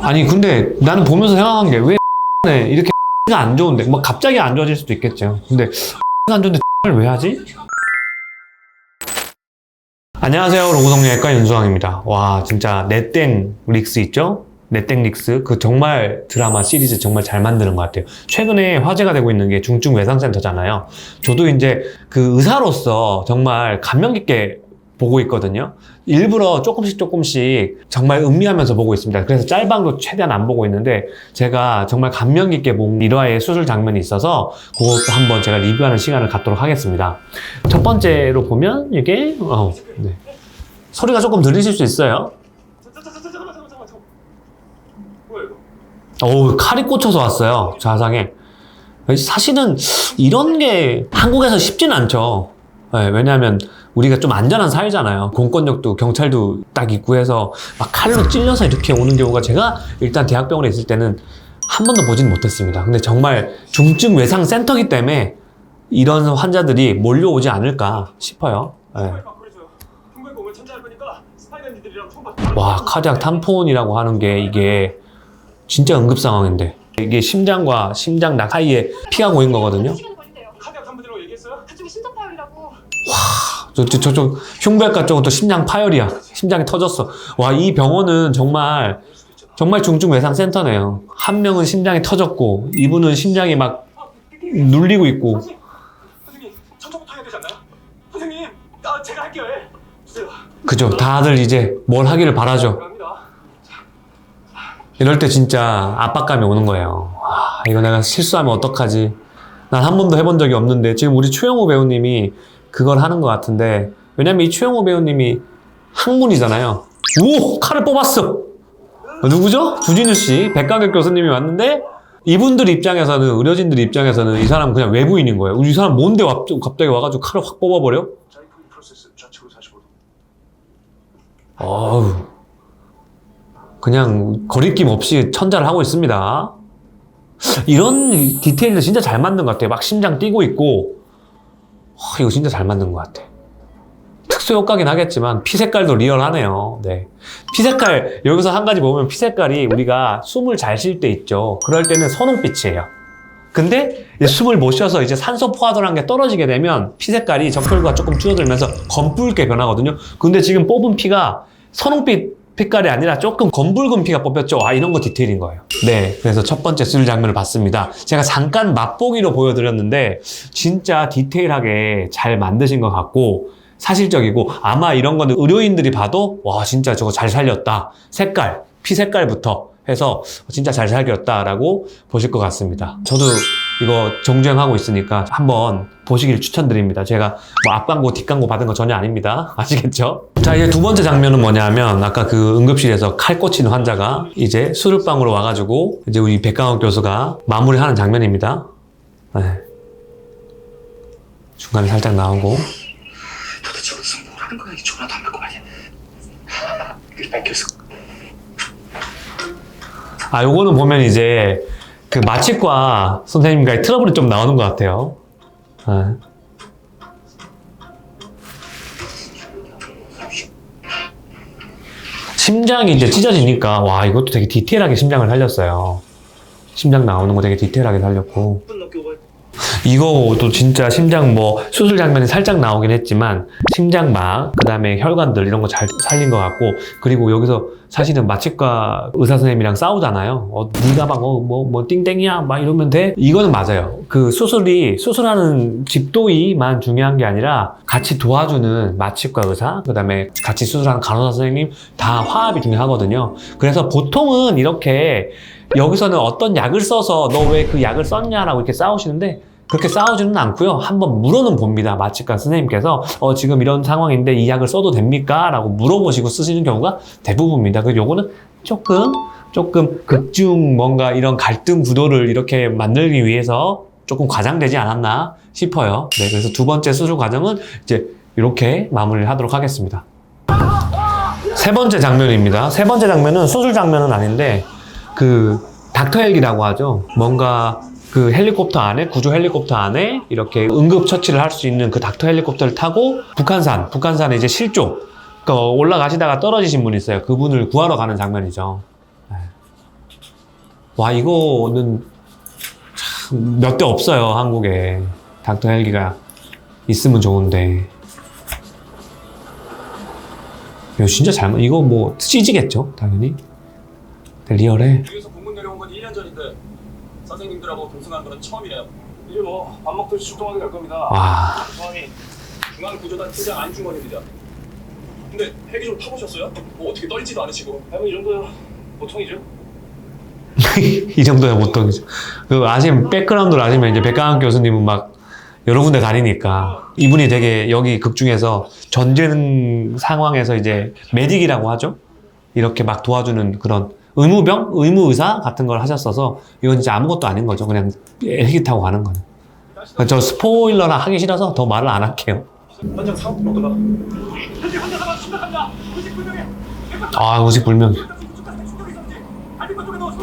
아니 근데 나는 보면서 생각한 게 왜 이렇게 가 안 좋은데 뭐 갑자기 안 좋아질 수도 있겠죠. 근데 안 좋은데 왜 하지? 안녕하세요, 로고성형외과 윤수왕입니다. 와, 진짜 내땡 릭스 있죠? 내땡 릭스 그 정말 드라마 시리즈 정말 잘 만드는 것 같아요. 최근에 화제가 되고 있는 게 중증 외상센터잖아요. 저도 이제 그 의사로서 정말 감명 깊게 보고 있거든요. 일부러 조금씩 정말 음미하면서 보고 있습니다. 그래서 짤방도 최대한 안 보고 있는데 제가 정말 감명 깊게 본 일화의 수술 장면이 있어서 그것도 한번 제가 리뷰하는 시간을 갖도록 하겠습니다. 첫 번째로 보면 이게 네. 소리가 조금 들리실 수 있어요. 칼이 꽂혀서 왔어요, 좌상에. 사실은 이런 게 한국에서 쉽진 않죠. 네, 왜냐하면 우리가 좀 안전한 사회잖아요. 공권력도 경찰도 딱 있고 해서 막 칼로 찔려서 이렇게 오는 경우가 제가 일단 대학병원에 있을 때는 한 번도 보지는 못했습니다. 근데 정말 중증 외상 센터이기 때문에 이런 환자들이 몰려오지 않을까 싶어요. 네. 와, 카디악 탐폰이라고 하는 게 이게 진짜 응급 상황인데 이게 심장과 심장 낙 사이에 피가 고인 거거든요. 저쪽 흉부외과 쪽은 또 심장 파열이야. 심장이 터졌어. 와, 이 병원은 정말 중증 외상 센터네요. 한 명은 심장이 터졌고 이분은 심장이 막 눌리고 있고. 선생님, 천천부터 해야 되지 않나요? 선생님, 제가 할게요. 주세요. 그죠. 다들 이제 뭘 하기를 바라죠. 이럴 때 진짜 압박감이 오는 거예요. 이거 내가 실수하면 어떡하지? 난 한 번도 해본 적이 없는데 지금 우리 추영호 배우님이 그걸 하는 것 같은데, 왜냐면 이 추영호 배우님이 학문이잖아요. 오! 칼을 뽑았어! 누구죠? 주진우 씨, 백강혁 교수님이 왔는데 이분들 입장에서는, 의료진들 입장에서는 이 사람은 그냥 외부인인 거예요. 이 사람 뭔데 갑자기 와가지고 칼을 확 뽑아버려? 그냥 거리낌 없이 천자를 하고 있습니다. 이런 디테일도 진짜 잘 만든 것 같아요. 막 심장 뛰고 있고, 이거 진짜 잘 만든 것 같아. 특수 효과긴 하겠지만 피 색깔도 리얼하네요. 네. 피 색깔, 여기서 한 가지 보면 피 색깔이 우리가 숨을 잘 쉴 때 있죠. 그럴 때는 선홍빛이에요. 근데 숨을 못 쉬어서 이제 산소 포화도라는 게 떨어지게 되면 피 색깔이 적혈구가 조금 줄어들면서 검붉게 변하거든요. 근데 지금 뽑은 피가 선홍빛 빛깔이 아니라 조금 검붉은 피가 뽑혔죠. 이런 거 디테일인 거예요. 네, 그래서 첫 번째 수술 장면을 봤습니다. 제가 잠깐 맛보기로 보여드렸는데 진짜 디테일하게 잘 만드신 것 같고 사실적이고, 아마 이런 거는 의료인들이 봐도 와, 진짜 저거 잘 살렸다. 색깔, 피 색깔부터 해서 진짜 잘 살렸다라고 보실 것 같습니다. 저도 이거 정주행하고 있으니까 한번 보시길 추천드립니다. 제가 뭐 앞광고, 뒷광고 받은 거 전혀 아닙니다. 아시겠죠? 자, 이제 두 번째 장면은 뭐냐면 아까 그 응급실에서 칼 꽂힌 환자가 이제 수술방으로 와가지고 이제 우리 백강혁 교수가 마무리하는 장면입니다. 네. 중간에 살짝 나오고. 도대체 무슨 뭐라는 거야? 전화도 안 받고 말이야. 백 교수. 요거는 보면 이제 그 마취과 선생님과의 트러블이 좀 나오는 것 같아요. 심장이 이제 찢어지니까, 와, 이것도 되게 디테일하게 심장을 살렸어요. 심장 나오는 거 되게 디테일하게 살렸고. 이거도 진짜 심장 수술 장면이 살짝 나오긴 했지만 심장막, 그 다음에 혈관들 이런 거 잘 살린 것 같고, 그리고 여기서 사실은 마취과 의사 선생님이랑 싸우잖아요. 네가 막 띵땡이야 막 이러면 돼? 이거는 맞아요. 그 수술하는 집도의만 중요한 게 아니라 같이 도와주는 마취과 의사, 그 다음에 같이 수술하는 간호사 선생님 다 화합이 중요하거든요. 그래서 보통은 이렇게 여기서는 어떤 약을 써서 너 왜 그 약을 썼냐라고 이렇게 싸우시는데, 그렇게 싸우지는 않고요. 한번 물어는 봅니다. 마취과 선생님께서 지금 이런 상황인데 이 약을 써도 됩니까? 라고 물어보시고 쓰시는 경우가 대부분입니다. 그래서 요거는 조금 극중 뭔가 이런 갈등 구도를 이렇게 만들기 위해서 조금 과장되지 않았나 싶어요. 네, 그래서 두 번째 수술 과정은 이제 이렇게 마무리를 하도록 하겠습니다. 세 번째 장면입니다. 세 번째 장면은 수술 장면은 아닌데 그 닥터 헬기라고 하죠. 뭔가 그 헬리콥터 안에, 구조 헬리콥터 안에 이렇게 응급 처치를 할 수 있는 그 닥터 헬리콥터를 타고 북한산에 이제 실종, 그러니까 올라가시다가 떨어지신 분이 있어요. 그분을 구하러 가는 장면이죠. 와, 이거는 몇 대 없어요, 한국에. 닥터 헬기가 있으면 좋은데. 이거 진짜 잘못, 이거 뭐 CG겠죠, 당연히. 근데 리얼해. 여기서 공문 내려온 건 1년 전인데 선생님들하고 동승한 거는 처음이래요. 이제 뭐 밥 먹듯이 출동하게 될 겁니다. 와. 성함이 중앙구조단 팀장 안중원입니다. 근데 헬기 좀 타보셨어요? 뭐 어떻게 떨지도 않으시고. 이 정도야 보통이죠. 이 정도야 보통이죠. 그 아시면 백그라운드를 아시면 이제 백강학 교수님은 막 여러 군데 다니니까 이분이 되게 여기 극 중에서 전쟁 상황에서 이제 메딕이라고 하죠. 이렇게 막 도와주는 그런 의무병, 의무의사 같은 걸 하셨어서 이건 진짜 아무것도 아닌 거죠. 그냥 헬기 타고 가는 거는. 저 스포일러나 하기 싫어서 더 말을 안 할게요. 현장 상황 어떤가? 현재 환자가 심각합니다. 99명에 아, 의식불명.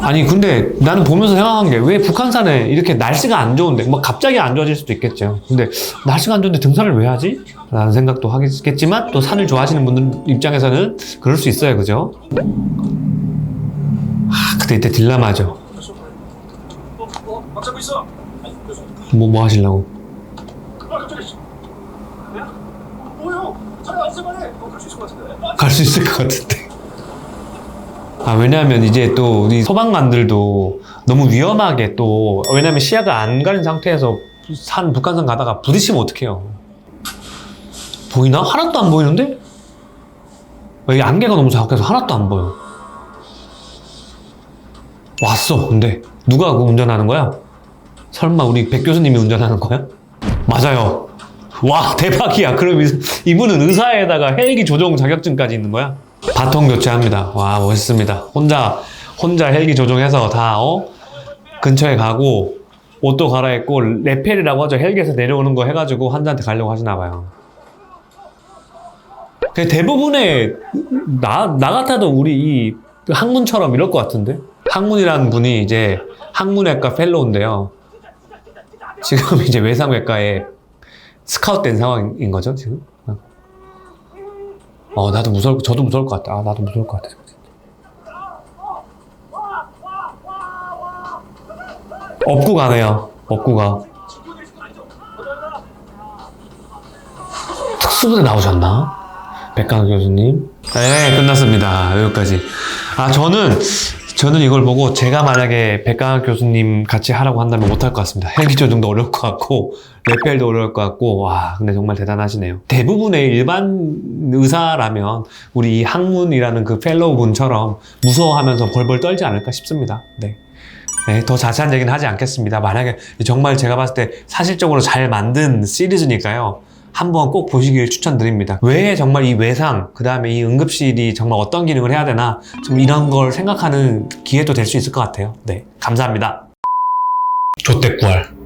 아니 근데 나는 보면서 생각한 게 왜 북한산에 이렇게 날씨가 안 좋은데 뭐 갑자기 안 좋아질 수도 있겠죠. 근데 날씨가 안 좋은데 등산을 왜 하지? 라는 생각도 하겠지만 또 산을 좋아하시는 분들 입장에서는 그럴 수 있어요. 그죠? 아, 그때 이때 딜레마죠. 막 잡고 있어. 아니, 교수. 뭐 하시려고? 갑자기. 뭐요? 잘 안세만해. 갈수 있을 것 같은데. 갈 수 있을 것 같은데. 아, 왜냐하면 이제 또 우리 소방관들도 너무 위험하게 또 왜냐면 시야가 안 가린 상태에서 북한산 가다가 부딪히면 어떡해요. 보이나? 하나도 안 보이는데? 여기 안개가 너무 자욱해서 하나도 안 보여. 왔어. 근데 누가 그 운전하는 거야? 설마 우리 백 교수님이 운전하는 거야? 맞아요. 와, 대박이야. 그럼 이분은 의사에다가 헬기 조종 자격증까지 있는 거야? 바통 교체합니다. 와, 멋있습니다. 혼자 헬기 조종해서 다 근처에 가고 옷도 갈아입고 레펠이라고 하죠. 헬기에서 내려오는 거 해가지고 환자한테 가려고 하시나 봐요. 대부분의 나 같아도 우리 이 학문처럼 이럴 것 같은데? 학문이라는 분이 이제 학문외과 펠로우인데요. 지금 이제 외상외과에 스카웃된 상황인 거죠, 지금? 저도 무서울 것 같다. 나도 무서울 것 같아. 업고 가네요. 업고 가. 특수부대 나오셨나? 백강 교수님. 네, 끝났습니다. 여기까지. 저는 이걸 보고 제가 만약에 백강학 교수님 같이 하라고 한다면 못할 것 같습니다. 헬기 조종도 어려울 것 같고 레펠도 어려울 것 같고 와 근데 정말 대단하시네요. 대부분의 일반 의사라면 우리 이 학문이라는 그 펠로우 분처럼 무서워하면서 벌벌 떨지 않을까 싶습니다. 네. 네, 더 자세한 얘기는 하지 않겠습니다. 만약에 정말 제가 봤을 때 사실적으로 잘 만든 시리즈니까요. 한번 꼭 보시길 추천드립니다. 왜 정말 이 외상, 그 다음에 이 응급실이 정말 어떤 기능을 해야 되나 좀 이런 걸 생각하는 기회도 될 수 있을 것 같아요. 네, 감사합니다. 좆대꾸알.